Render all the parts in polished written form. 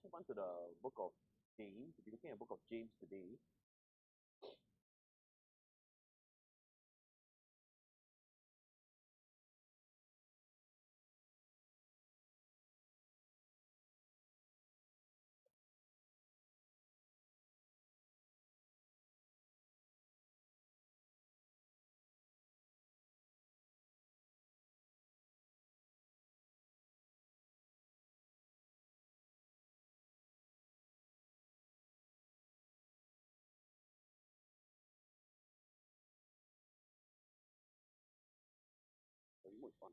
move on to the book of James. We'll be looking at the book of James today. So we move on.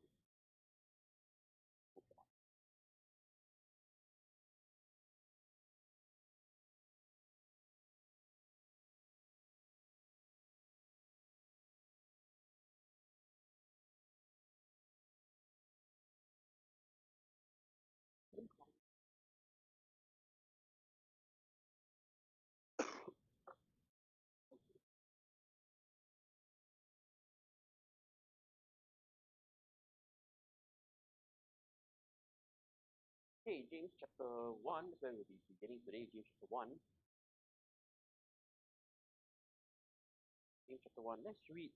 Okay, James chapter 1 is where we'll be beginning today. James chapter 1. James chapter 1. Let's read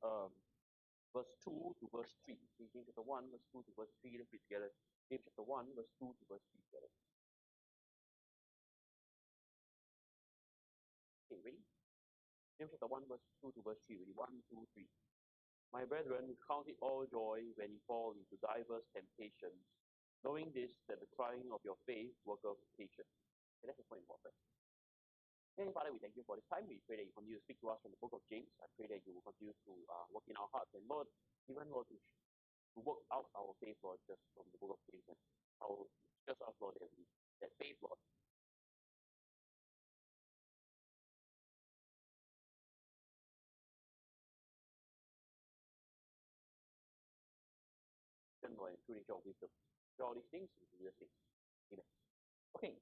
verse 2 to verse 3. Okay, James chapter 1, verse 2 to verse 3. Let's read together. James chapter 1, verse 2 to verse 3 together. Okay, ready? James chapter 1, verse 2 to verse 3. Ready? 1, 2, 3. My brethren, count it all joy when you fall into diverse temptations, knowing this, that the trying of your faith worketh patience. Okay, that's the point important. Heavenly Father, we thank you for this time. We pray that you continue to speak to us from the book of James. I pray that you will continue to work in our hearts. And Lord, even Lord, to work out our faith, Lord, just from the book of James. And how just us, Lord, that faith, Lord, and Lord, and true nature of wisdom. Do all these things in Jesus' name. Amen. Okay,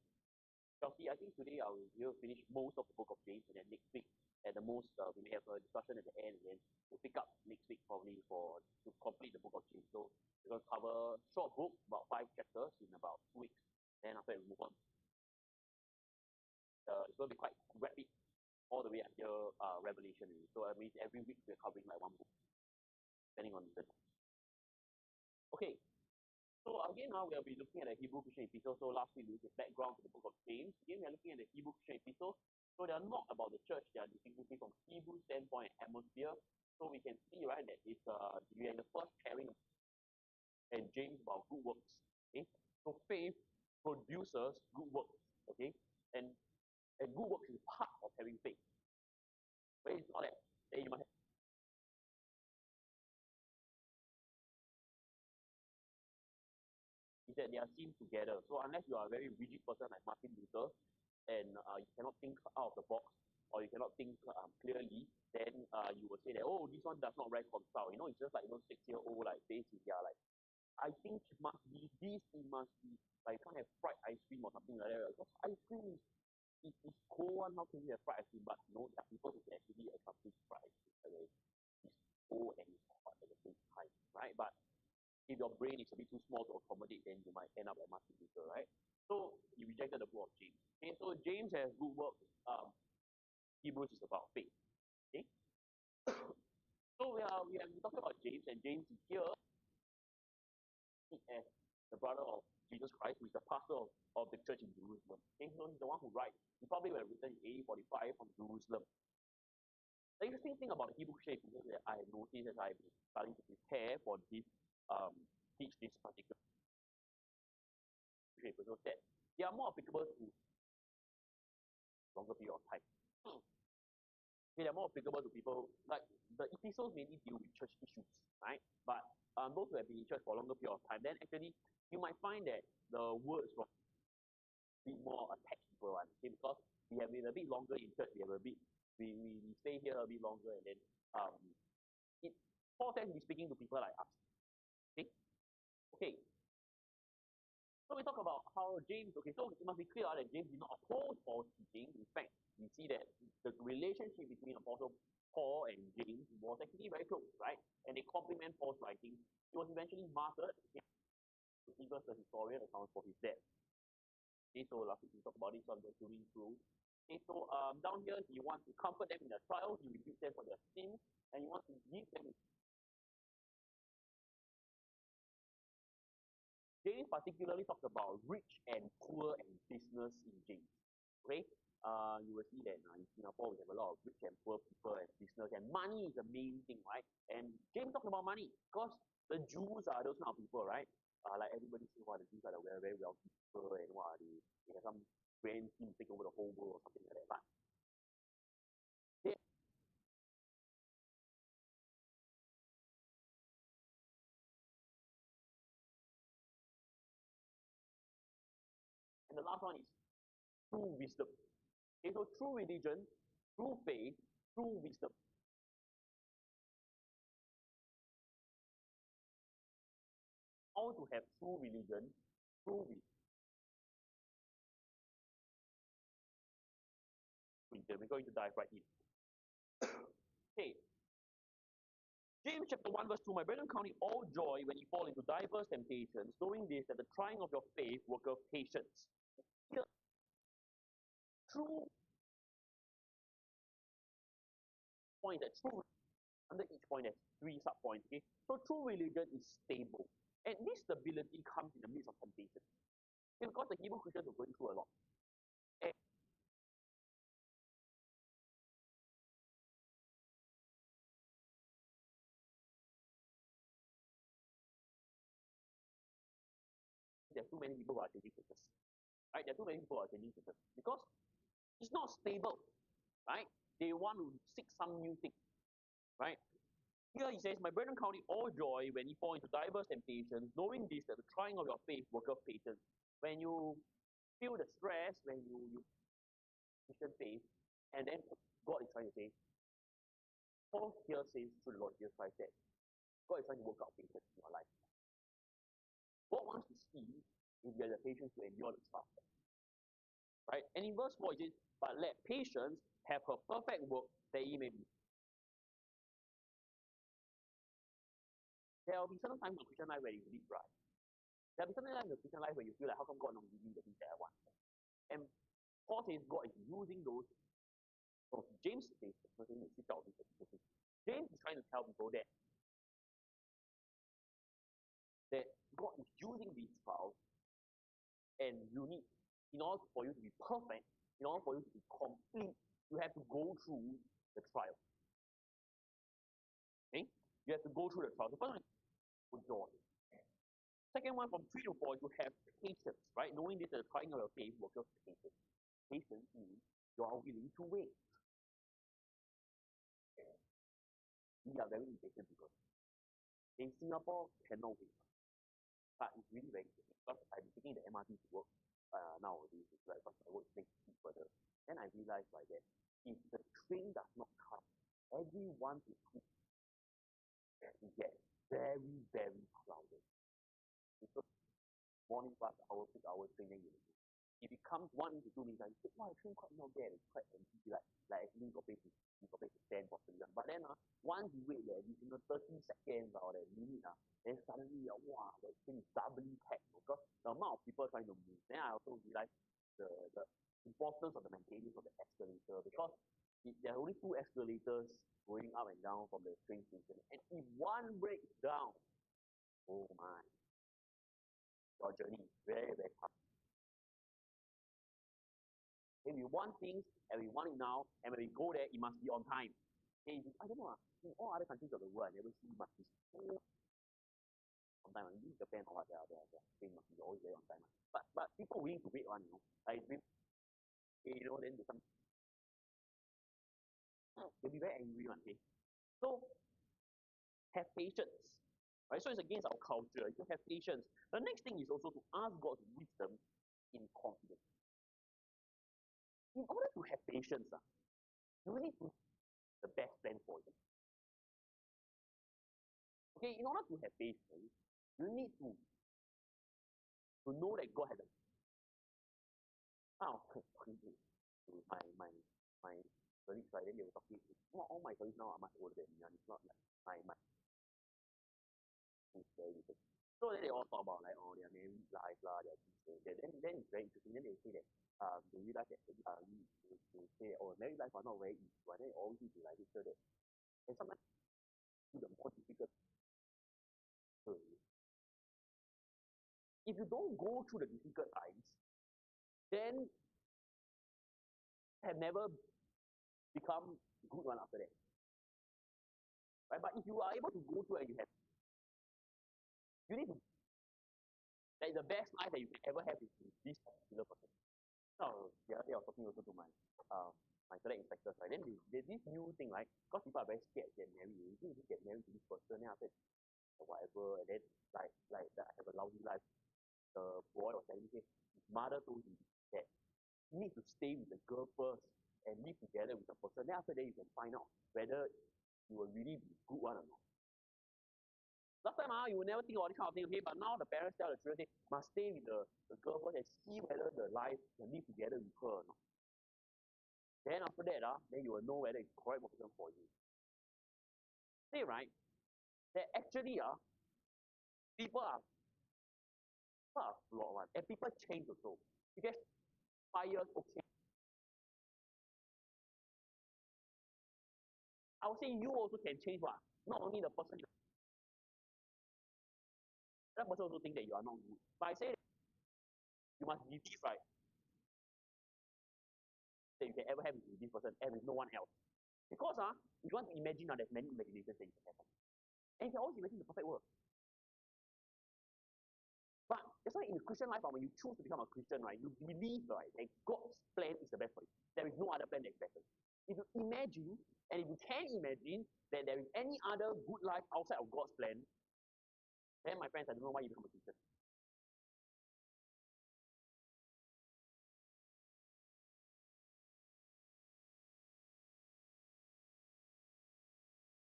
Chelsea, I think today I will finish most of the book of James, and then next week, at the most, we may have a discussion at the end, and then we'll pick up next week probably to complete the book of James. So we're going to cover short book, about 5 chapters in about 2 weeks. Then after that, we move on. It's going to be quite rapid all the way until Revelation. So that means every week we're covering like one book, depending on the. Okay, so again now we'll be looking at the Hebrew Christian epistle. So last week we looked at background to the book of James. Again we are looking at the Hebrew Christian epistle. So they are not about the church, they are distinctly from Hebrew standpoint and atmosphere. So we can see right that it's we are in the first pairing and James about good works. Okay, so faith produces good works. Okay, and good works is part of having faith. But it's not that you must is that they are seen together. So unless you are a very rigid person like Martin Luther, and you cannot think out of the box, or you cannot think clearly, then you will say that, oh, this one does not reconcile. It's just like 6-year-old like face in their like, I think it must be this, it must be like you can't have fried ice cream or something like that. Because ice cream is cold one, how can you have fried ice cream? But no, there are people who can actually accomplish fried ice cream. It's cold and it's hot at the same time, right? But if your brain is a bit too small to accommodate, then you might end up like Martin Luther, right? So he rejected the book of James. Okay, so James has good works. Hebrews is about faith. Okay, so we have been talking about James, and James is here as the brother of Jesus Christ, who is the pastor of the church in Jerusalem. Okay, so he's the one who writes. He probably would have written in AD 45 from Jerusalem. The interesting thing about the Hebrew shape is that I have noticed as I've been starting to prepare for this teach this particular shape, so that they are more applicable to longer period of time. Okay, they're more applicable to people like the epistles mainly deal with church issues, right? But those who have been in church for a longer period of time, then actually you might find that the words from a bit more attachable one, okay, because we have been a bit longer in church, we have a bit we stay here a bit longer, and then it Paul tends to be speaking to people like us. Okay, okay. So we talk about how James, okay, so it must be clear that James did not oppose Paul's teaching. In fact, we see that the relationship between Apostle Paul and James was actually very close, right? And they complement Paul's writing. He was eventually martyred. Okay? Even the historian accounts for his death. Okay, so last week we talked about this, so I'm just doing through. Okay, so down here, you want to comfort them in their trials, you rebuke them for their sins, and you want to give them. James particularly talks about rich and poor and business in James. Okay, you will see that in Singapore we have a lot of rich and poor people and business, and money is the main thing, right? And James talks about money because the Jews are those kind of people, right? Like everybody says, the Jews are the very, very wealthy people, and they have some grand scheme to take over the whole world or something like that. But they, and the last one is true wisdom. Okay, so true religion, true faith, true wisdom. How to have true religion, true wisdom. We're going to dive right in. Okay, James chapter 1, verse 2, my brethren, count it all joy when you fall into diverse temptations, knowing this, that the trying of your faith worketh patience. Here, true point, that true, under each point, there's three sub-points, okay? So true religion is stable. And this stability comes in the midst of temptation. Because the Hebrew Christians were going through a lot. And there are too many people who are changing churches. Right? There are too many people who are changing churches. Because it's not stable. Right? They want to seek some new thing. Right? Here he says, my brethren, count it all joy when you fall into diverse temptations, knowing this, that the trying of your faith worketh patience. When you feel the stress, when you Christian faith, and then God is trying to say, Paul here says through the Lord Jesus Christ that God is trying to work out patience in your life. God wants to see if you have the patience to endure the trial. Right? And in verse 4 it says, but let patience have her perfect work that ye may be. There will be certain times in the Christian life where you really dry. There will be certain times in the Christian life where you feel like, how come God not giving me the things that I want? And Paul says God is using those. So James says, James is trying to tell people that God is using these trials, and you need, in order for you to be perfect, in order for you to be complete, you have to go through the trial. Okay? You have to go through the trial. The first one is joy. Second one, from 3 to 4, is to have patience, right? Knowing this, the trying of your faith worketh patience. Patience means you are willing to wait. We are very impatient people. In Singapore, cannot wait. But it's really very interesting because I'm taking the MRT to work nowadays, right? Because my work makes it further. Then I realized like that if the train does not come, every 1 to 2 it gets very, very crowded. Because morning plus hour, peak hour train, then you know. If it comes 1 to 2 minutes, I say, wow, the train quite not there, it's quite empty. Like actually you got place to stand properly. But then once you wait the additional 30 seconds or that minute, then suddenly wow, the train is doubly packed because the amount of people trying to move. Then I also realized the importance of the maintenance of the escalator because there are only 2 escalators going up and down from the train station. And if one breaks down, oh my, your journey is very, very tough. Okay, we want things and we want it now, and when we go there, it must be on time. Okay, I don't know, in all other countries of the world, I never see much be so on time. In Japan or what, their train must be always very on time. But people willing to wait one, like then they'll be very angry one. Okay, so have patience. Right, so it's against our culture. You have patience. The next thing is also to ask God's wisdom in confidence. In order to have patience, you need to the best plan for you. Okay, in order to have patience, you need to know that God has a talking to my colleagues, right? Then they were talking. Not all my colleagues now are much older than me. It's not like my is very little. So then they all talk about like, oh, their married life lah, their this, that. Then it's very interesting. Then they say that they realize that they say, oh, married life are not very easy, but then they always need to like make sure that, and sometimes the more difficult thing, if you don't go through the difficult times, then have never become good one after that. Right? But if you are able to go through and you need to, that is the best life that you can ever have is with this particular person. So the other day I was talking also to my select inspectors, right? Then there's this new thing, right? Because people are very scared to get married. You think you get married to this person, then after that, whatever, and then like I have a lousy life. The boy was telling me, his mother told him that you need to stay with the girl first and live together with the person. Then after that you can find out whether you will really be good one or not. Last time, you will never think about this kind of thing, okay? But now the parents tell the children, must stay with the girl first and see whether the life can live together with her or not. Then after that, then you will know whether it's the correct person for you. Say, right, that actually, people are, people are flawed one. And people change also. Because 5 years, okay. I would say you also can change what? Not only the person, that person also think that you are not good. But I say you must believe, right, that you can ever have with this person and with no one else. Because if you want to imagine, there's many imaginations that you can have. And you can always imagine the perfect world. But that's why in the Christian life, when you choose to become a Christian, right, you believe, right, that God's plan is the best for you. There is no other plan that is better. If you imagine, and if you can imagine that there is any other good life outside of God's plan, then my friends, I don't know why you become a Christian.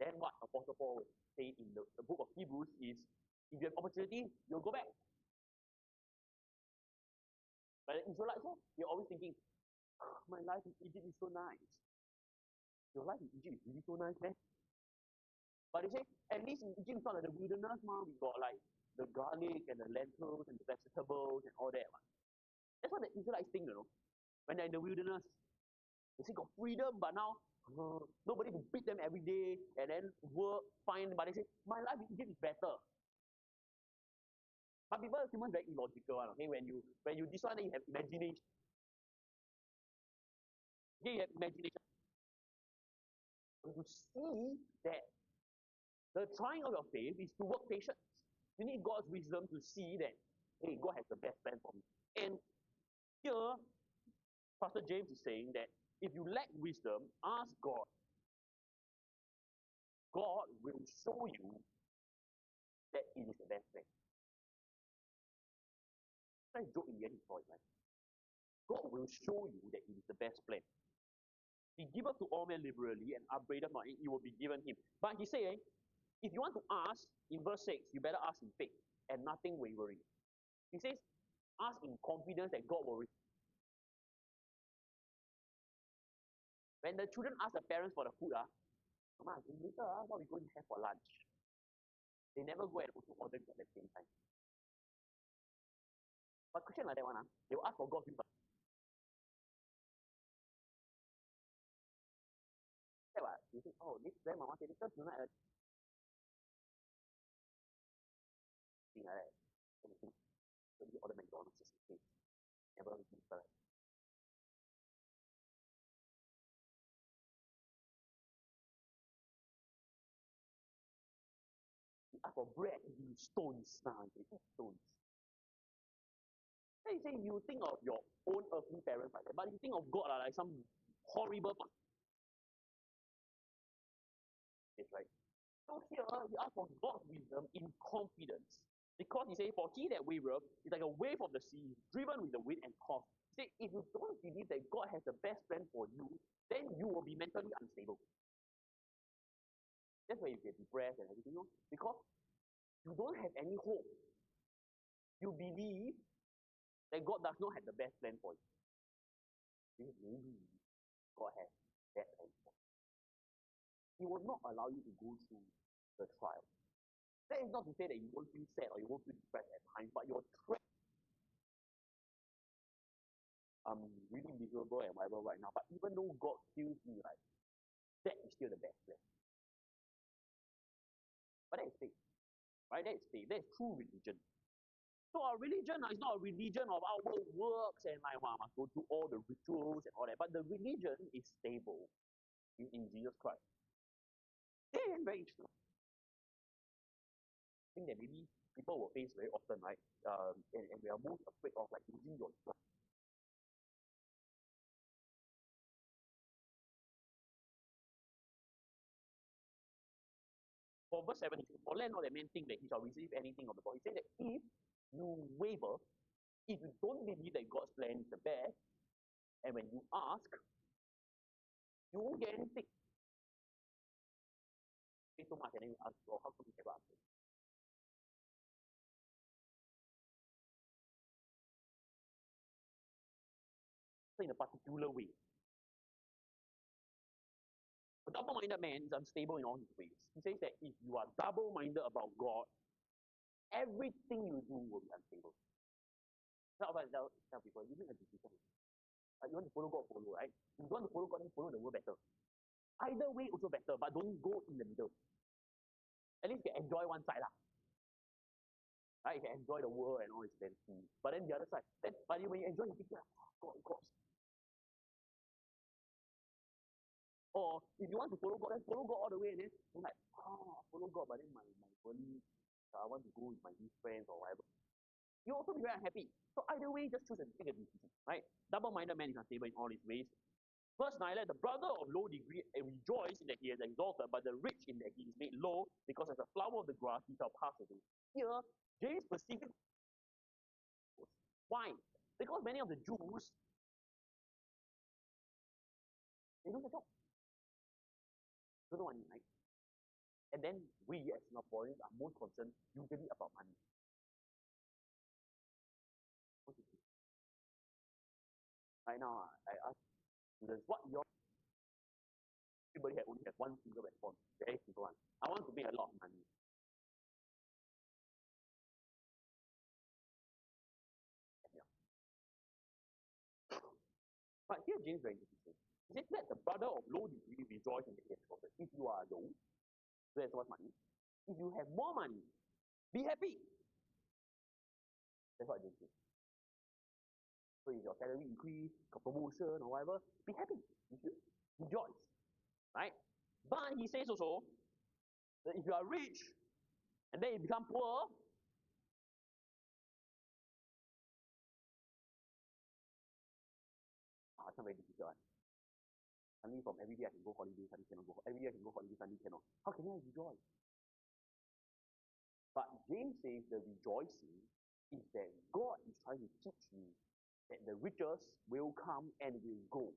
Then what Apostle Paul say in the book of Hebrews is, if you have opportunity, you'll go back. But the Israelites, they're always thinking, my life in Egypt is so nice. Your life in Egypt is really so nice, man. But they say, at least in Egypt, it's not like the wilderness, we got like the garlic and the lentils and the vegetables and all that. That's what the Israelites think, when they're in the wilderness. They say got freedom, but now nobody to beat them every day and then work, fine. But they say, my life in Egypt is better. But people, humans very illogical, okay? When you this one, then you have imagination. Okay, you have imagination. To see that the trying of your faith is to work patience. You need God's wisdom to see that, hey, God has the best plan for me. And here, Pastor James is saying that if you lack wisdom, ask God. God will show you that it is the best plan. That's joke in the end is for it, right? God will show you that it is the best plan. He giveth to all men liberally and upbraideth not, it will be given him. But he saying, if you want to ask, in verse 6, you better ask in faith and nothing wavering. He says, ask in confidence that God will receive. When the children ask the parents for the food, Mama, later, what are we going to have for lunch? They never go and also order at the same time. But Christian like that one, they will ask for God's will. You think, oh, this grandmama said, because tonight, thing like that. So you order McDonald's just in case. Never give her. You ask for bread, you stones now. You eat stones. Then you say you think of your own earthly parents like that, but you think of God like some horrible person. It's right. So here you ask for God's wisdom in confidence. Because he says, for he that wavereth is like a wave of the sea, driven with the wind and tossed. He said, if you don't believe that God has the best plan for you, then you will be mentally unstable. That's why you get depressed and everything, because you don't have any hope. You believe that God does not have the best plan for you. Because maybe God has that plan for you. He will not allow you to go through the trial. That is not to say that you won't feel sad or you won't feel depressed at times, but your track, I'm really miserable and whatever right now. But even though God heals me, right, that is still the best plan. But that is faith, right? That is faith. That is true religion. So our religion is not a religion of outward works and like wow, must go through all the rituals and all that. But the religion is stable in Jesus Christ. And very true. I think that maybe people will face very often, right? And we are most afraid of like losing your job. For verse 7, for let not a man think that he shall receive anything of the God. He says that if you waver, if you don't believe that God's plan is the best, and when you ask, you won't get anything. Pay so much and then you ask, well, how come you never answer? So in a particular way. A double-minded man is unstable in all his ways. He says that if you are double-minded about God, everything you do will be unstable. So I tell people, you make a decision. You want to follow God, follow, right? If you want to follow God, then follow the world better. Either way also better, but don't go in the middle. At least you can enjoy one side. Right? You can enjoy the world and all its fancy. But then the other side, then but when you enjoy, you think, oh, God. Or if you want to follow God, then follow God all the way and then you're like, follow God, but then my body, I want to go with my new friends or whatever. You also be very unhappy. So either way, just choose and take a decision. Right? Double-minded man is unstable in all his ways. Verse 9, let the brother of low degree rejoice in that he is exalted, but the rich in that he is made low, because as a flower of the grass he shall pass away. Here, James specifically. Why? Because many of the Jews, they lose their job. You know what I mean, right? And then we as Singaporeans are most concerned usually about money. Right now, I ask students, what your everybody only has one single response, very simple one. I want to make a lot of money. Yeah. But here James very interesting. He says, let the brother of low degree rejoice in the he has exalted. If you are low, so that's what money. If you have more money, be happy. That's what James says. So if your salary increase, got promotion or whatever, be happy. You should rejoice. Right? But he says also that if you are rich and then you become poor, it's not very difficult. Suddenly from every day I can go holiday, suddenly cannot go. Every day I can go holiday, suddenly cannot. How can I rejoice? But James says the rejoicing is that God is trying to teach you that the riches will come and will go.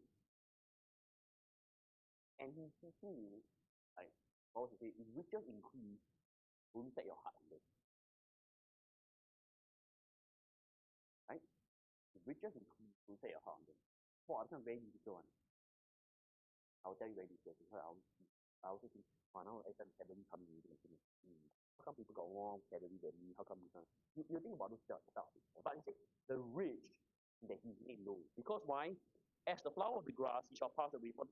And he's teaching you, like, I was to say, if riches increase, don't set your heart on them. Right? If riches increase, don't set your heart on them. Wow, that's a very difficult one. I'll tell you very difficult because I also think, now every time suddenly coming in, how come people got more salary than me? How come you think about those stuff? But he said, the rich that he made low. Because why? As the flower of the grass, he shall pass away from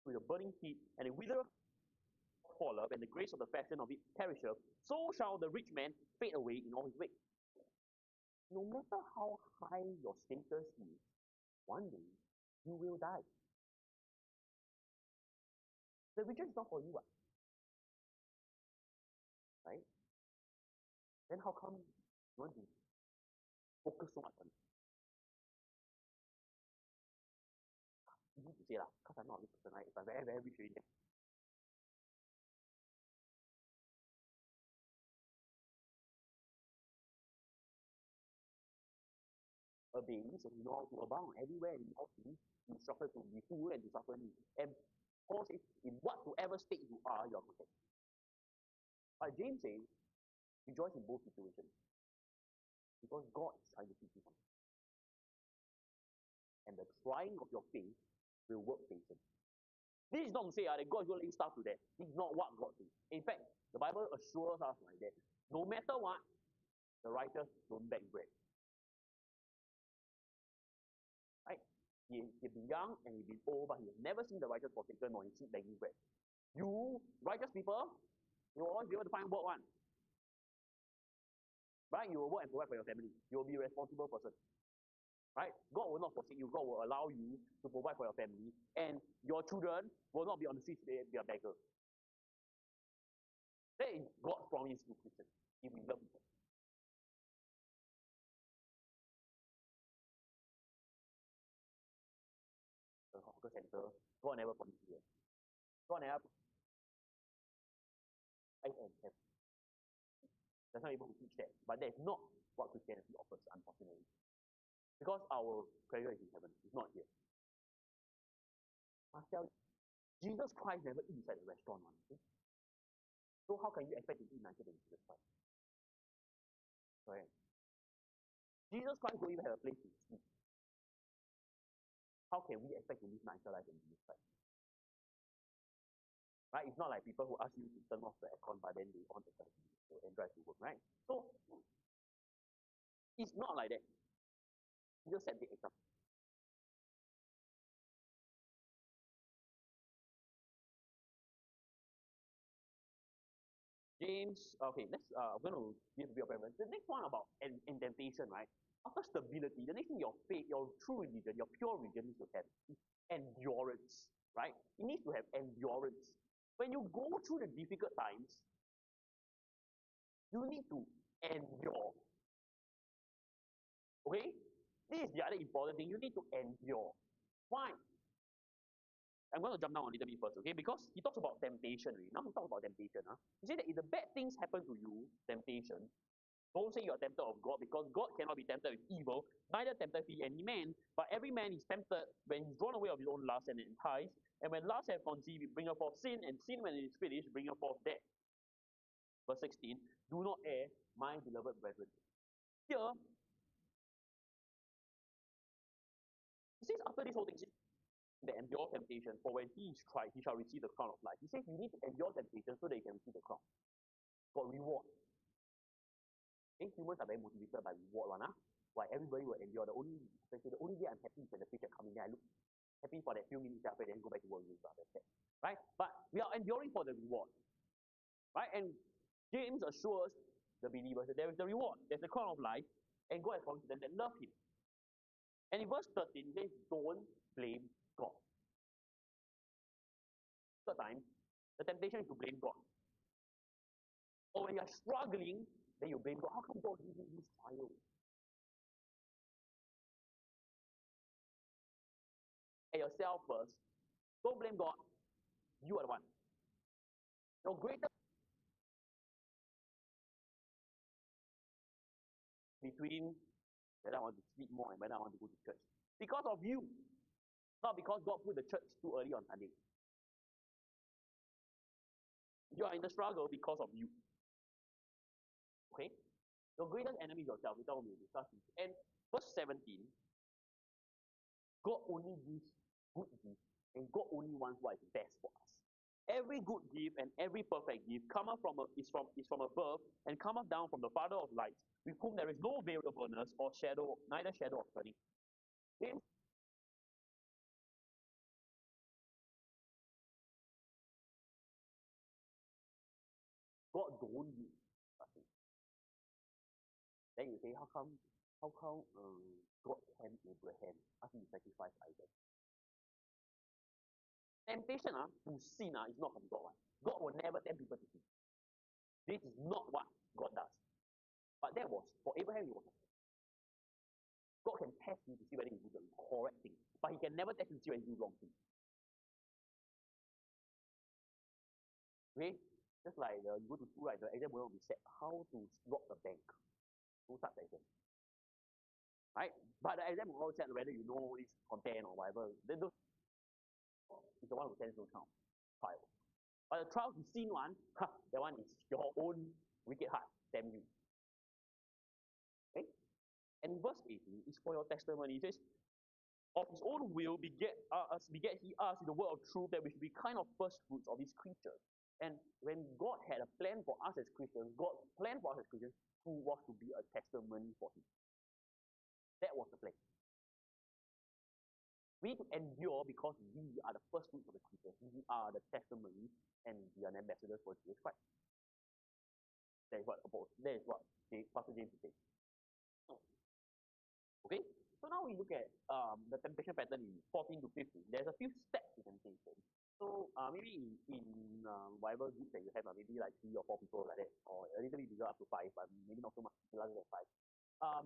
with a burning heat, and it withereth falleth, and the grace of the fashion of it perisheth. So shall the rich man fade away in all his ways. No matter how high your status is, one day you will die. The riches is not for you, right? Then how come you want to focus so much on it? Easy to say lah, because I'm not a rich person, right? If I'm very, very rich already, a being so you know how to abound everywhere and all things, you suffer to be full and to suffer need. And Paul says, in whatsoever state you are protected. But James says, rejoice in both situations. Because God is trying to teach you something. And the trying of your faith will work patience. This is not to say that God is going to lay stuff to that. This is not what God says. In fact, the Bible Bible assures us like that. No matter what, the righteous don't beg bread. Right? He'll be young and he'll be old, but he has never seen the righteous forsaken nor his seed begging bread. You righteous people, you will always be able to find work one. Right? You will work and provide for your family. You will be a responsible person. Right? God will not forsake you. God will allow you to provide for your family, and your children will not be on the streets today and be a beggar. That is God's promise to Christians if we love people. The hawker center, God never promised you. God never promised and have. There's not able to teach that. But that is not what Christianity offers, unfortunately. Because our treasure is in heaven, it's not here. I tell you, Jesus Christ never eat inside the restaurant. Okay? So how can you expect to eat nicer than Jesus Christ? Correct. Jesus Christ don't even have a place to sleep. How can we expect to live nicer life than Jesus Christ? Right? It's not like people who ask you to turn off the aircon, but then they on the TV and drive to work, right? So it's not like that. Just set the example. James, okay, I'm going to give a bit of reference. The next one about indentation, right? After stability, the next thing your faith, your true religion, your pure religion needs to have is endurance, right? It needs to have endurance. When you go through the difficult times, you need to endure. Okay? This is the other important thing. You need to endure. Why? I'm going to jump down a little bit first, okay? Because he talks about temptation. Right? Now he talks about temptation. He said that if the bad things happen to you, temptation, don't say you are tempted of God, because God cannot be tempted with evil, neither tempted he any man. But every man is tempted when he's drawn away of his own lust and enticed. And when lust hath conceived, it bringeth forth sin, and sin, when it is finished, bringeth forth death. Verse 16, do not err, my beloved brethren. Here, he says after this whole thing, that endure temptation, for when he is tried, he shall receive the crown of life. He says you need to endure temptation so that you can receive the crown. For reward. Okay, humans are very motivated by reward, why everybody will endure. The only day I'm happy is when the paycheck coming, then I look happy for that few minutes after, then go back to work again. That's it. Right? But we are enduring for the reward. Right? And James assures the believers that there is the reward, there's the crown of life, and God has promised them that love him. And in verse 13, he says, don't blame God. Third time, the temptation is to blame God. Or when you're struggling, then you blame God. How come God gives you this trial? And yourself first. Don't blame God. You are the one. Your greatest between whether I want to sleep more and whether I want to go to church. Because of you. Not because God put the church too early on Sunday. You are in the struggle because of you. Okay? Your greatest enemy is yourself. We will discuss this. And verse 17, God only gives good gifts, and God only wants what is best for us. Every good gift and every perfect gift is from above and cometh down from the Father of lights, with whom there is no variableness or shadow, neither shadow of turning. James, God don't give nothing. Then you say, how come God tempted Abraham after he sacrificed Isaac? Temptation to sin is not from God. God will never tempt people to sin. This is not what God does. But that was, for Abraham, it was. God can test you to see whether you do the correct thing. But he can never test you to see whether you do wrong thing. Okay? Just like you go to school, right, the exam will be set how to rob the bank. No such exam. Right? But the exam will set whether you know this content or whatever. Then those is the one who sends those kind of trial. But the trial to sin one, that one is your own wicked heart, damn you. Okay? And verse 18 is for your testimony. It says, of his own will beget he us in the word of truth, that we should be kind of first fruits of his creatures. And when God had a plan for us as Christians, God planned for us as Christians who was to be a testimony for Him. That was the plan. We need to endure because we are the first fruits of the creatures. We are the testimony and we are the ambassadors for Jesus Christ. That is what Pastor James is saying. Okay? So now we look at the temptation pattern in 14 to 15. There's a few steps to temptation. So maybe in whatever group that you have, maybe like 3 or 4 people like that, or a little bit bigger up to 5, but maybe not so much larger than 5. Um,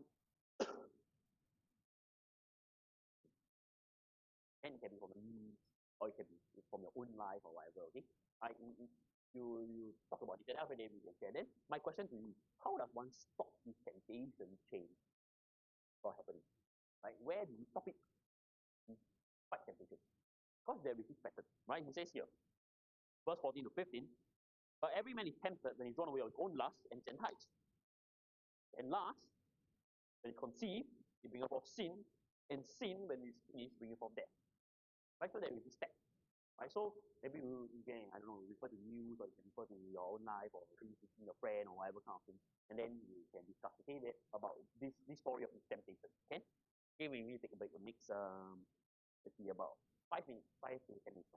and it can be from the news, or it can be from your own life or whatever, okay? You talk about it, and after that we can share. Then my question to you, how does one stop this temptation change from happening? Right? Where do you stop it? Fight temptation. Because there is this pattern, right? He says here, verse 14 to 15, but every man is tempted when he's drawn away of his own lust and is enticed. And last, when he conceived, he brings forth sin, and sin, when it's finished, brings forth death. Right? So there is this step. Right? So maybe you can, I don't know, refer to news or you can refer to your own life or maybe to your friend or whatever kind of thing. And then you can discuss, okay, that about this story of this temptation. Okay? Okay, we need to take a break. The next let's see, about 5 minutes, 5 to 10 minutes.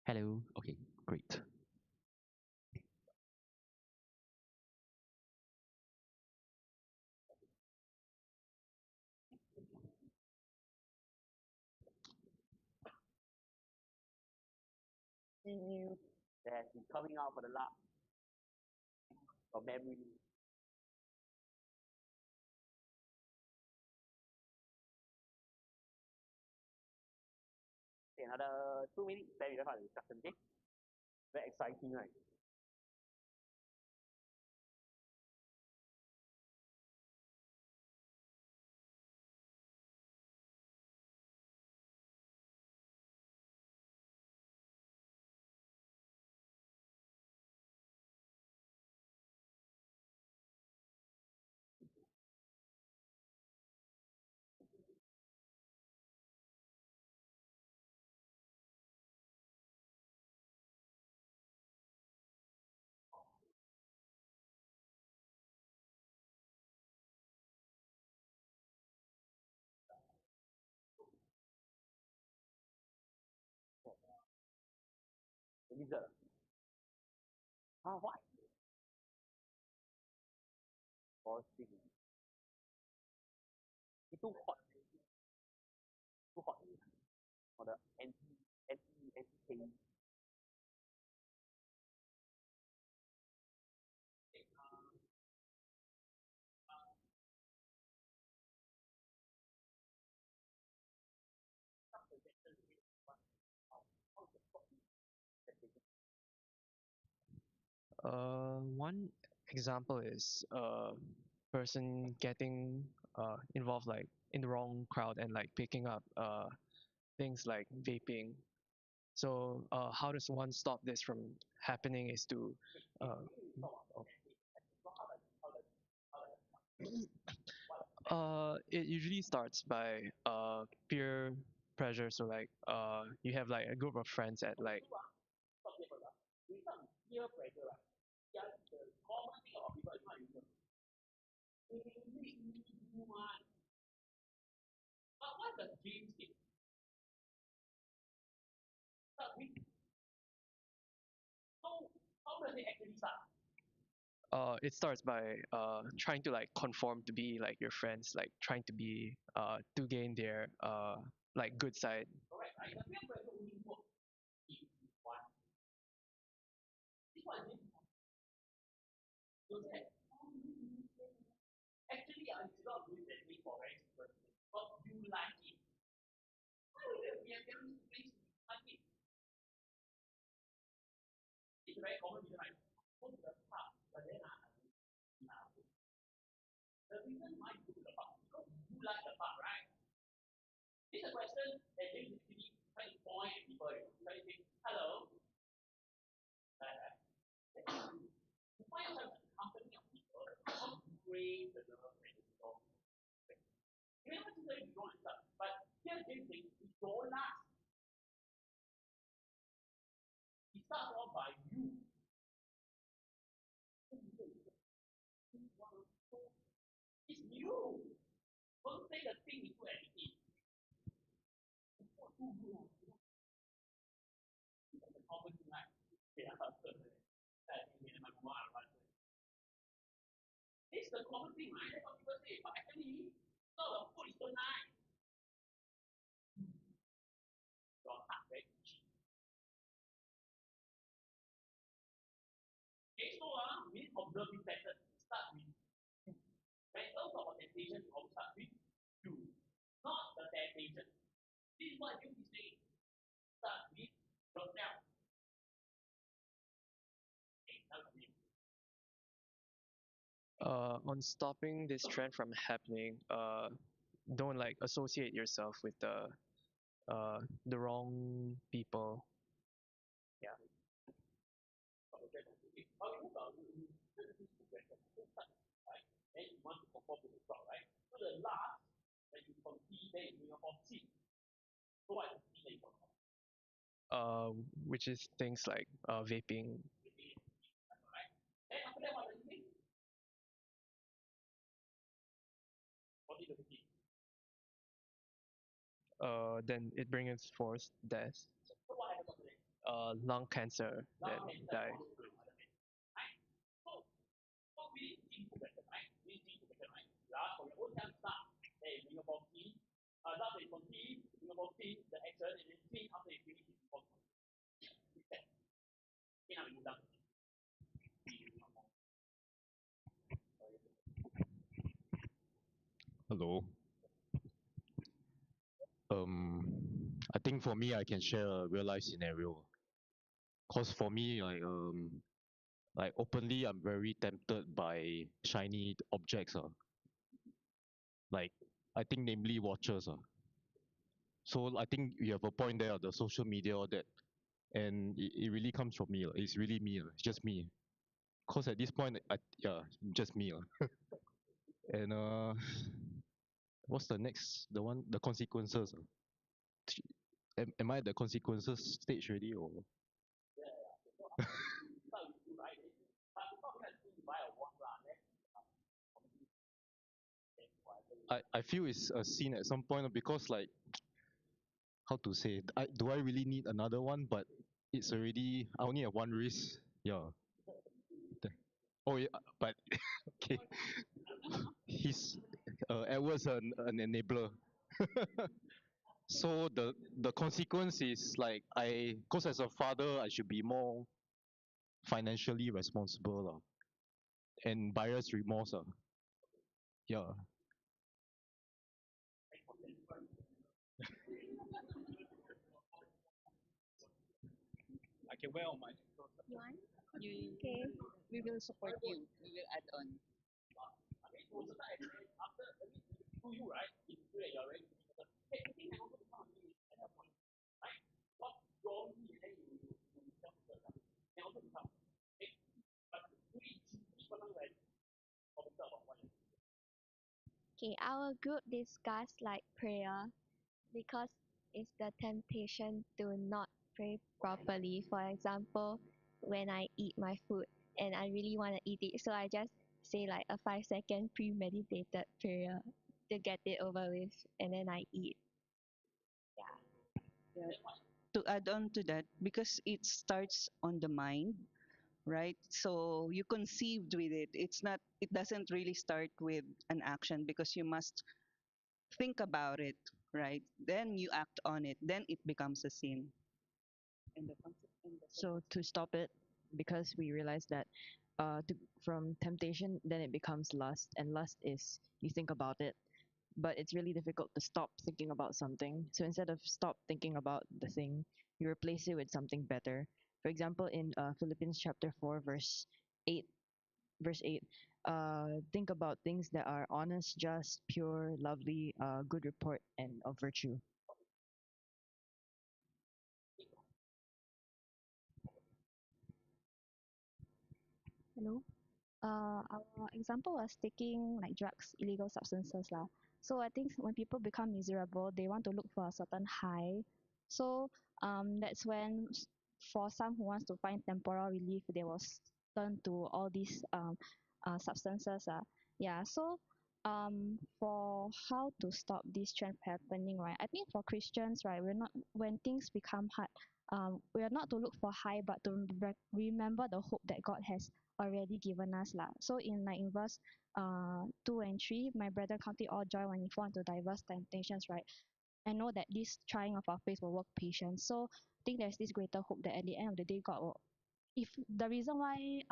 Hello. Okay, great. See news that has been coming out for the last from memory. Okay, another 2 minutes, then we have a discussion. Okay, very exciting, right? Lizard. Ah, what? Bossing. It's too hot. Too hot. For the anti One example is person getting involved like in the wrong crowd and like picking up things like vaping. So how does one stop this from happening is to uh, it usually starts by peer pressure. So like you have like a group of friends at like it starts by trying to like conform to be like your friends, like trying to be to gain their like good side. On stopping this trend from happening, don't like associate yourself with the wrong people. Yeah. uh, which is things like vaping. Then it brings forth death. lung cancer then die. Hello. I think for me, I can share a real life scenario. Cause for me, like openly, I'm very tempted by shiny objects. Like I think namely watches. So I think you have a point there, the social media, all that, and it really comes from me. It's really me. It's just me. Cause at this point, yeah, just me. And what's the next? The consequences. Am I at the consequences stage already, or? I feel it's a sin at some point because like how to say do I really need another one, but it's already I only have one wrist. Yeah. Oh yeah, but okay. He's Edward's an enabler. So the consequence is like cause as a father I should be more financially responsible and buyer's remorse. Yeah. I can wear on my You want? Okay. We will support you. We will add on. Okay, our group discussed like prayer because it's the temptation to not pray properly. For example, when I eat my food and I really want to eat it, so I just say like a 5-second premeditated prayer to get it over with, and then I eat. Yeah. To add on to that, because it starts on the mind, right? So you conceived with it. It doesn't really start with an action because you must think about it, right? Then you act on it. Then it becomes a sin. So to stop it, because we realize that from temptation, then it becomes lust, and lust is you think about it, but it's really difficult to stop thinking about something. So instead of stop thinking about the thing, you replace it with something better. For example, in Philippians chapter 4, verse 8, think about things that are honest, just, pure, lovely, good report, and of virtue. Hello. Our example was taking like drugs, illegal substances lah. So I think when people become miserable, they want to look for a certain high. So that's when for some who wants to find temporal relief, they will turn to all these substances. Yeah. So for how to stop this trend happening, right? I think for Christians, right, we're not when things become hard. We are not to look for high, but to remember the hope that God has already given us lah. So in verse 2 and 3, my brother count it all joy when you fall into diverse temptations, right? I know that this trying of our faith will work patience. So I think there's this greater hope that at the end of the day, God will. If the reason why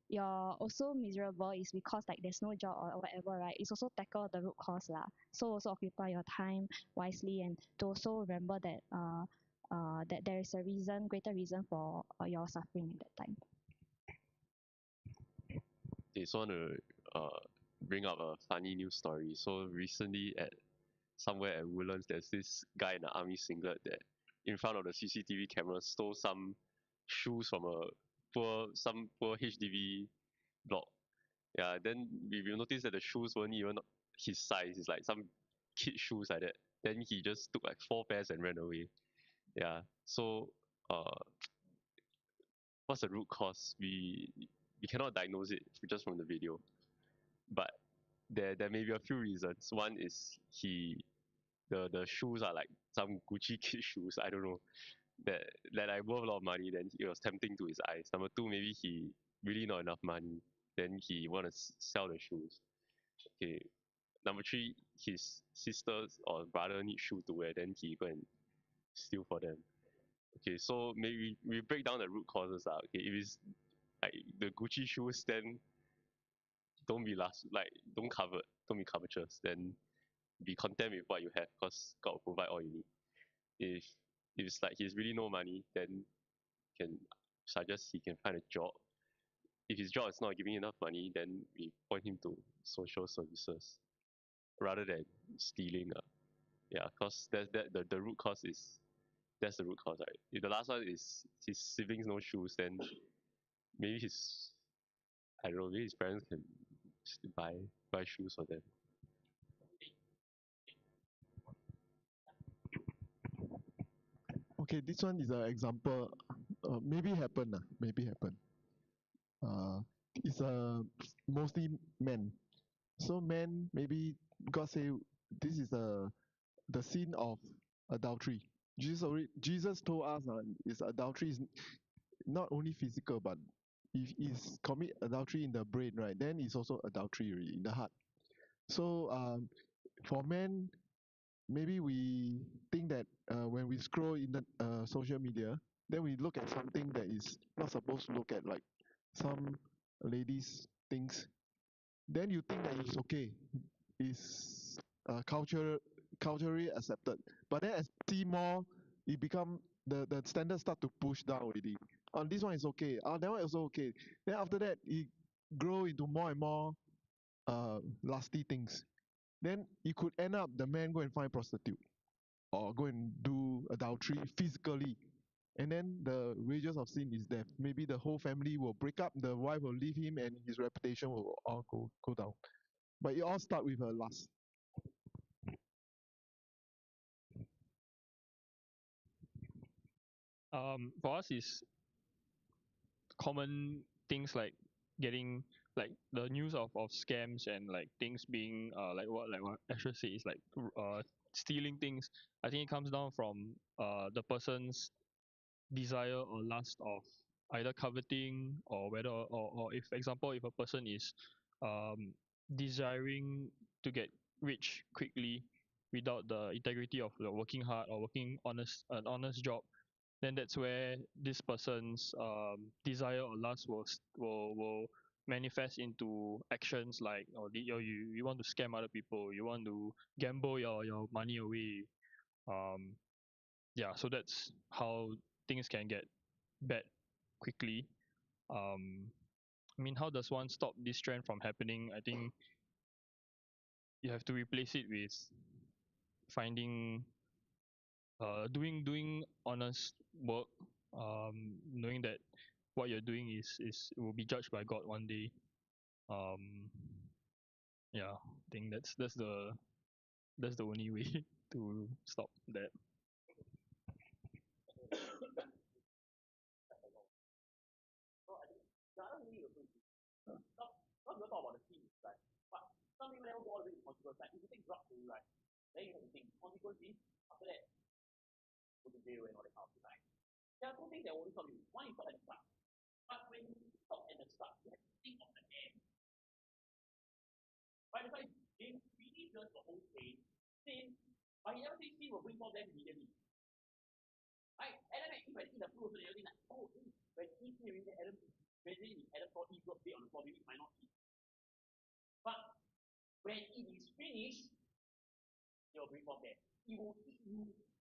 you're also miserable is because like there's no job or whatever, right? It's also tackle the root cause lah. So also occupy your time wisely and to also remember that that there is a greater reason for your suffering at that time. Just want to bring up a funny news story. So recently at somewhere at Woodlands, there's this guy in an army singlet that in front of the CCTV camera stole some shoes from some poor HDB block. Yeah, then we will notice that the shoes weren't even his size. It's like some kid shoes like that. Then he just took like 4 pairs and ran away. Yeah. So what's the root cause? We cannot diagnose it just from the video. But there may be a few reasons. One is the shoes are like some Gucci kid shoes. I don't know. that like worth a lot of money, then it was tempting to his eyes. Number two, maybe he really not enough money, then he want to sell the shoes. Okay. Number three, his sisters or brother need shoe to wear, then he go and steal for them. Okay, so maybe we break down the root causes. Okay, if it's like the Gucci shoes, then don't be don't be covetous. Then be content with what you have, because God will provide all you need. If it's like he's really no money, then can suggest he can find a job. If his job is not giving enough money, then we point him to social services rather than stealing. Yeah, because the root cause is that's the root cause, right? If the last one is his siblings no shoes, then maybe I don't know, maybe his parents can buy shoes for them. Okay, this one is an example. Maybe happen. Maybe happen. It's mostly men. So men, maybe God say this is the sin of adultery. Jesus told us is adultery is not only physical, but if is commit adultery in the brain, right, then it's also adultery already in the heart. So for men, maybe we think that when we scroll in the social media, then we look at something that is not supposed to look at, like some ladies things, then you think that it's okay, it's culturally accepted. But then as you see more, it become the standards start to push down already. This one is okay. That one is also okay. Then after that, it grow into more and more lusty things. Then it could end up the man go and find prostitute or go and do adultery physically. And then the wages of sin is death. Maybe the whole family will break up, the wife will leave him, and his reputation will all go down. But it all start with a lust. For us is common things like getting like the news of scams and like things being like what Asher said is like stealing things. I think it comes down from the person's desire or lust of either coveting or whether or if example if a person is desiring to get rich quickly without the integrity of working hard or working an honest job, then that's where this person's desire or lust will manifest into actions like you want to scam other people, you want to gamble your money away. Yeah, so that's how things can get bad quickly. I mean, how does one stop this trend from happening? I think you have to replace it with finding doing honest work, knowing that what you're doing is will be judged by God one day. Yeah, I think that's the only way to stop that. The other way also is not people talk about the sin, right? But some people never go all the way to consequence. Like if you take drugs away, right, then you have to think consequence is after that go to jail and all that kind of thing, right? There are two things that only stop you. One is stop at the start. But when you stop at the start, you have to think of the end. Right? That's why James really does the whole thing. Sin, but he never says sin will bring forth death immediately. Right? And then if I see the fruit also, everything like, oh, when Eve came in, Adam, basically Adam saw Eve got bait on the floor, maybe it might not eat. But when it is finished, it will bring forth death. It will eat you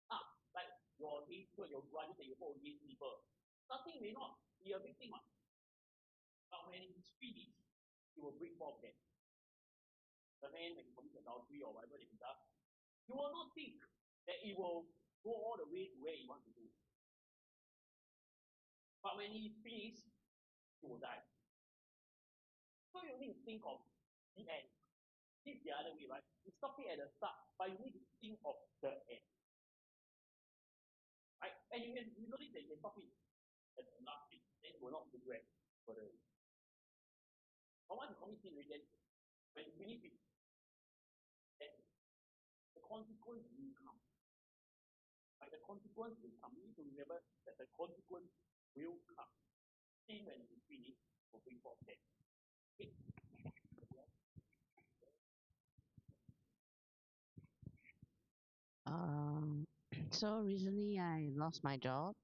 up, like your hatred, your grudges that you hold against people. Nothing may not be a big thing, but when it is finished, it will bring forth death. The man, when he commits adultery or whatever that he does, you will not think that it will go all the way to where he wants to go. But when he is finished, he will die. So you need to think of the end. This is the other way, right? You stop it at the start, but you need to think of the end. Right? And you notice that you can stop it at the last thing, then you will not progress further. But once you commit sin already, then when you finish it, then the consequence will come. Right? the consequence will come. You need to remember that the consequence will come. Same when you finish, will bring forth death. Okay. So recently I lost my job.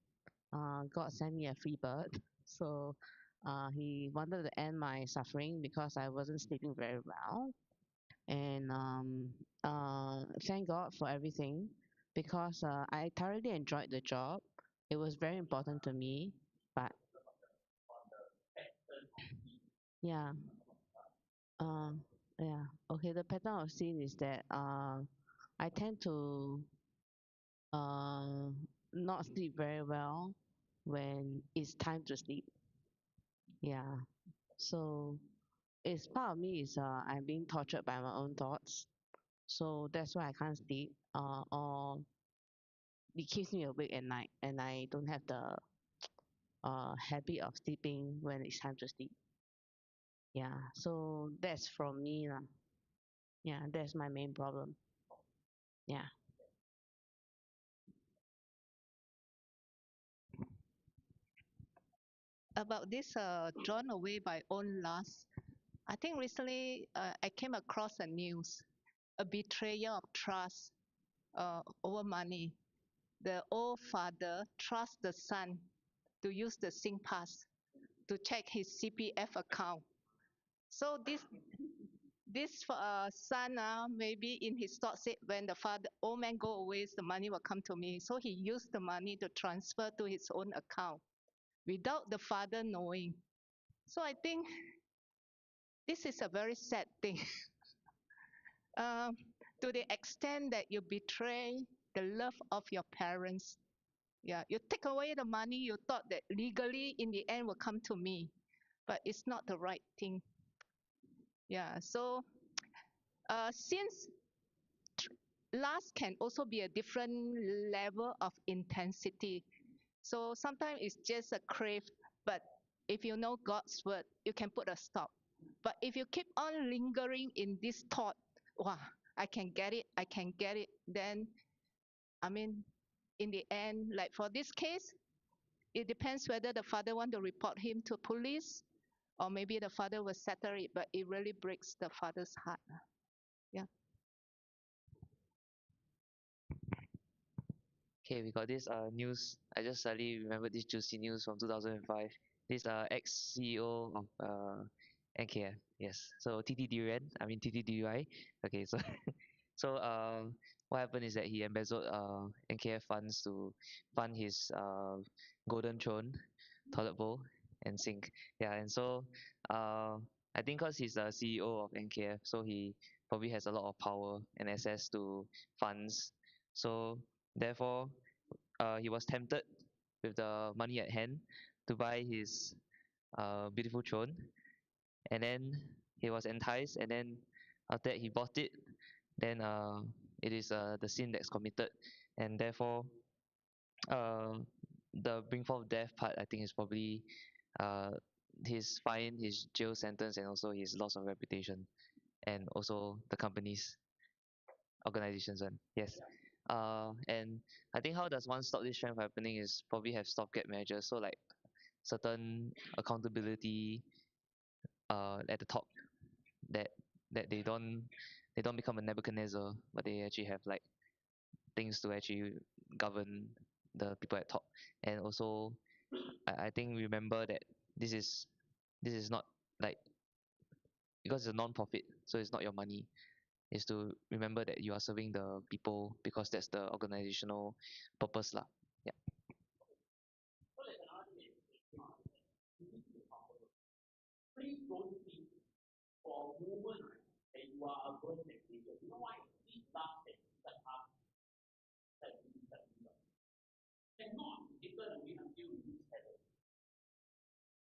God sent me a free bird. So he wanted to end my suffering because I wasn't sleeping very well. And thank God for everything because I thoroughly enjoyed the job. It was very important to me. But yeah, uh, yeah. Okay, the pattern of sin is that I tend to uh, not sleep very well when it's time to sleep. Yeah. So it's part of me is I'm being tortured by my own thoughts. So that's why I can't sleep. Or it keeps me awake at night and I don't have the habit of sleeping when it's time to sleep. Yeah. So that's from me lah. Yeah, that's my main problem. Yeah. About this drawn away by own lust, I think recently I came across a news, a betrayal of trust over money. The old father trusts the son to use the SingPass to check his CPF account. So this son maybe in his thought said when the father old man go away, the money will come to me. So he used the money to transfer to his own account without the father knowing. So I think this is a very sad thing. To the extent that you betray the love of your parents. Yeah, you take away the money you thought that legally in the end will come to me, but it's not the right thing. Yeah, so since lust can also be a different level of intensity. So sometimes it's just a crave, but if you know God's word, you can put a stop. But if you keep on lingering in this thought, wow, I can get it, then I mean, in the end, like for this case, it depends whether the father want to report him to police or maybe the father will settle it, but it really breaks the father's heart. Yeah. Okay, we got this news. I just suddenly remembered this juicy news from 2005. This ex CEO of NKF. Yes. So TTDUN, I mean TTDUI. Okay, so what happened is that he embezzled NKF funds to fund his golden throne, toilet bowl, and sink. Yeah, and so I think because he's the CEO of NKF, so he probably has a lot of power and access to funds. So therefore, he was tempted with the money at hand to buy his beautiful throne, and then he was enticed, and then after that he bought it. Then it is the sin that's committed, and therefore uh, the bring forth death part I think is probably uh, his fine, his jail sentence, and also his loss of reputation, and also the company's organizations one. Yes. And I think how does one stop this trend from happening is probably have stopgap measures. So like certain accountability at the top that they don't become a Nebuchadnezzar, but they actually have like things to actually govern the people at top. And also I think remember that this is not like because it's a non-profit, so it's not your money. Is to remember that you are serving the people because that's the organizational purpose lah. Yeah. Please don't think for a moment that you are above taxation. You know why? This last that cannot be taken away until we reach heaven.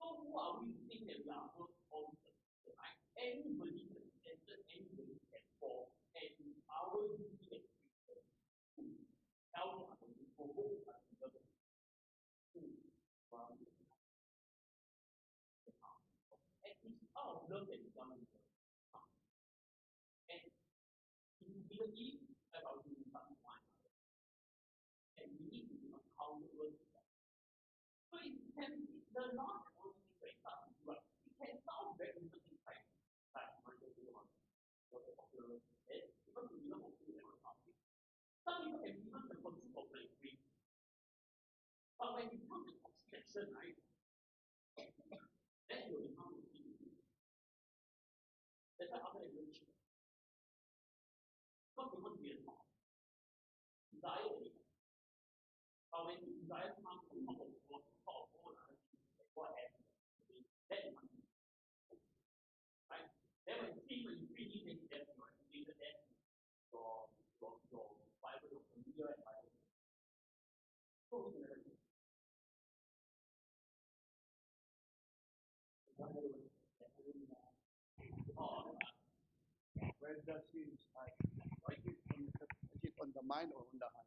So who are we to think that we are above all this taxation, right? Anybody can enter, anybody can fall, and our duty as Christians to help us to provoke us to love to and it's out of love that we come to and if you believe about doing something one and we Where does he like? Is it on the mind or on the heart?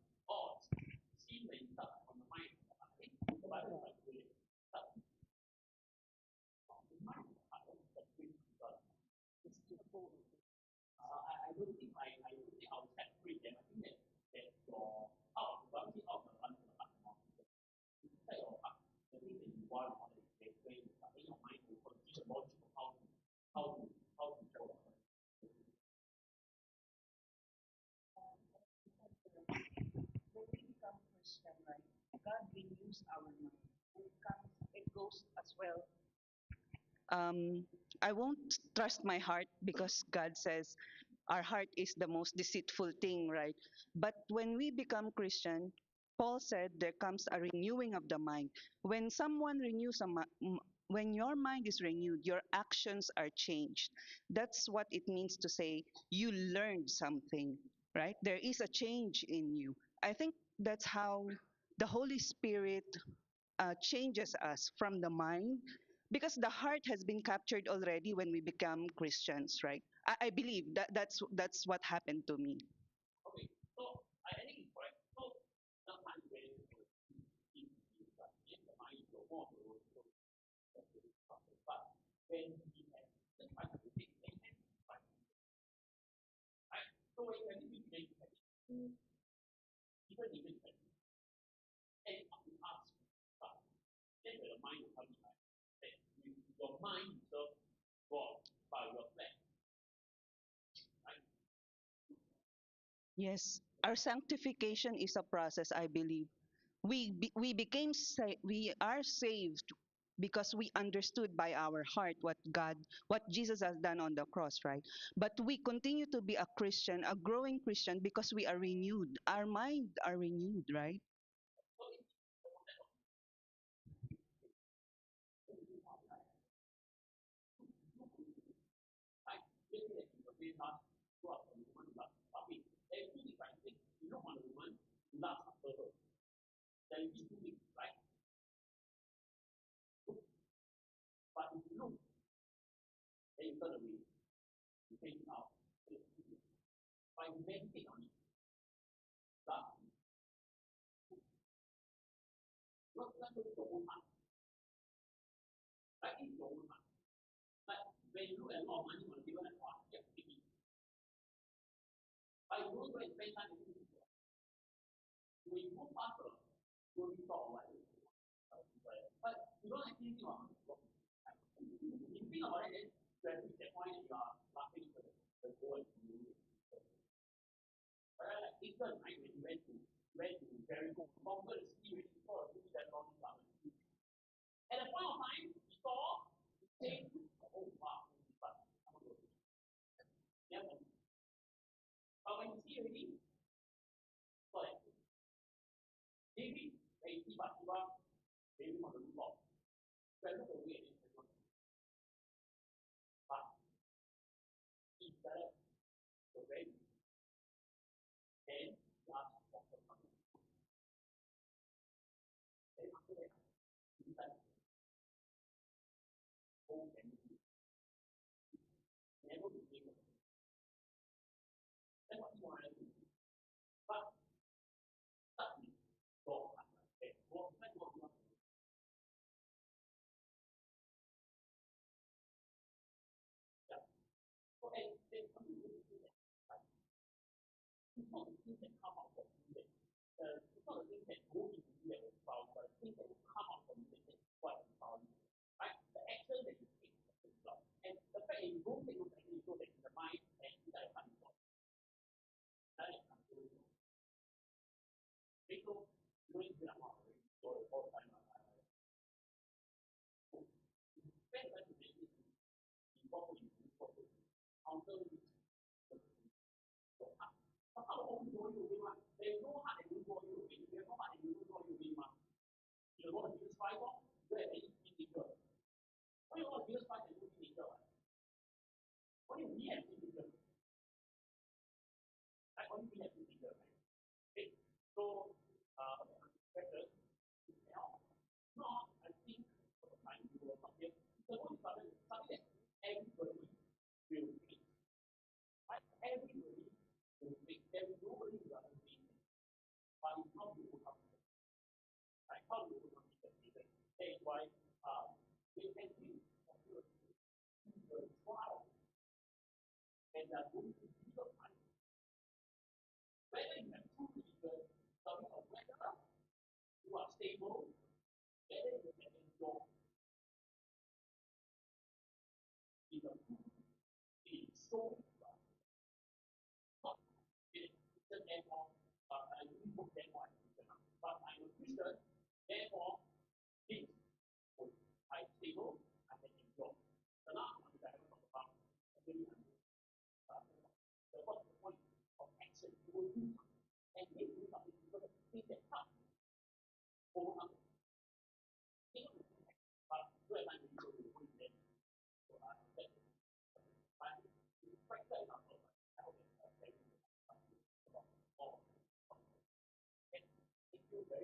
When we become Christian, right, God renews our mind. It goes as well. I won't trust my heart because God says our heart is the most deceitful thing, right? But when we become Christian, Paul said there comes a renewing of the mind. When someone renews when your mind is renewed, your actions are changed. That's what it means to say you learned something, right? There is a change in you. I think that's how the Holy Spirit changes us from the mind because the heart has been captured already when we become Christians, right? I believe that's what happened to me. Yes, our sanctification is a process, I believe. We are saved because we understood by our heart what Jesus has done on the cross, right? But we continue to be a Christian, a growing Christian, because we are renewed. Our mind are renewed, right? Very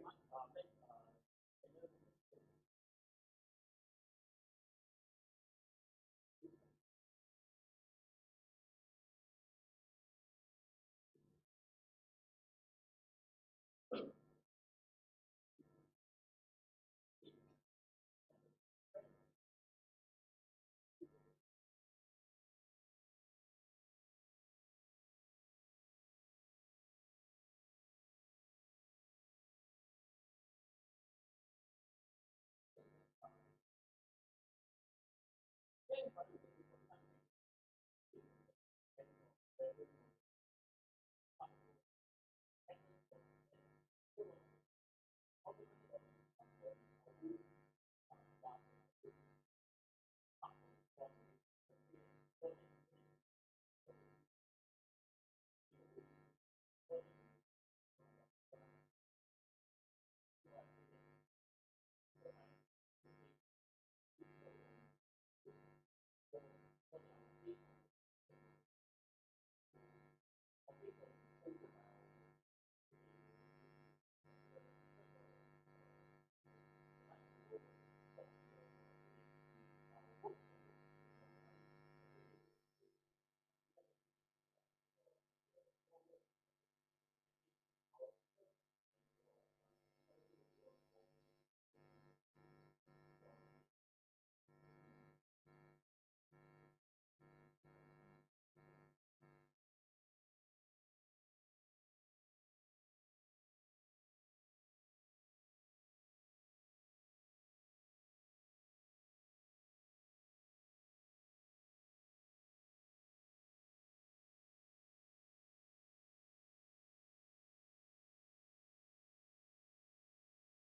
much.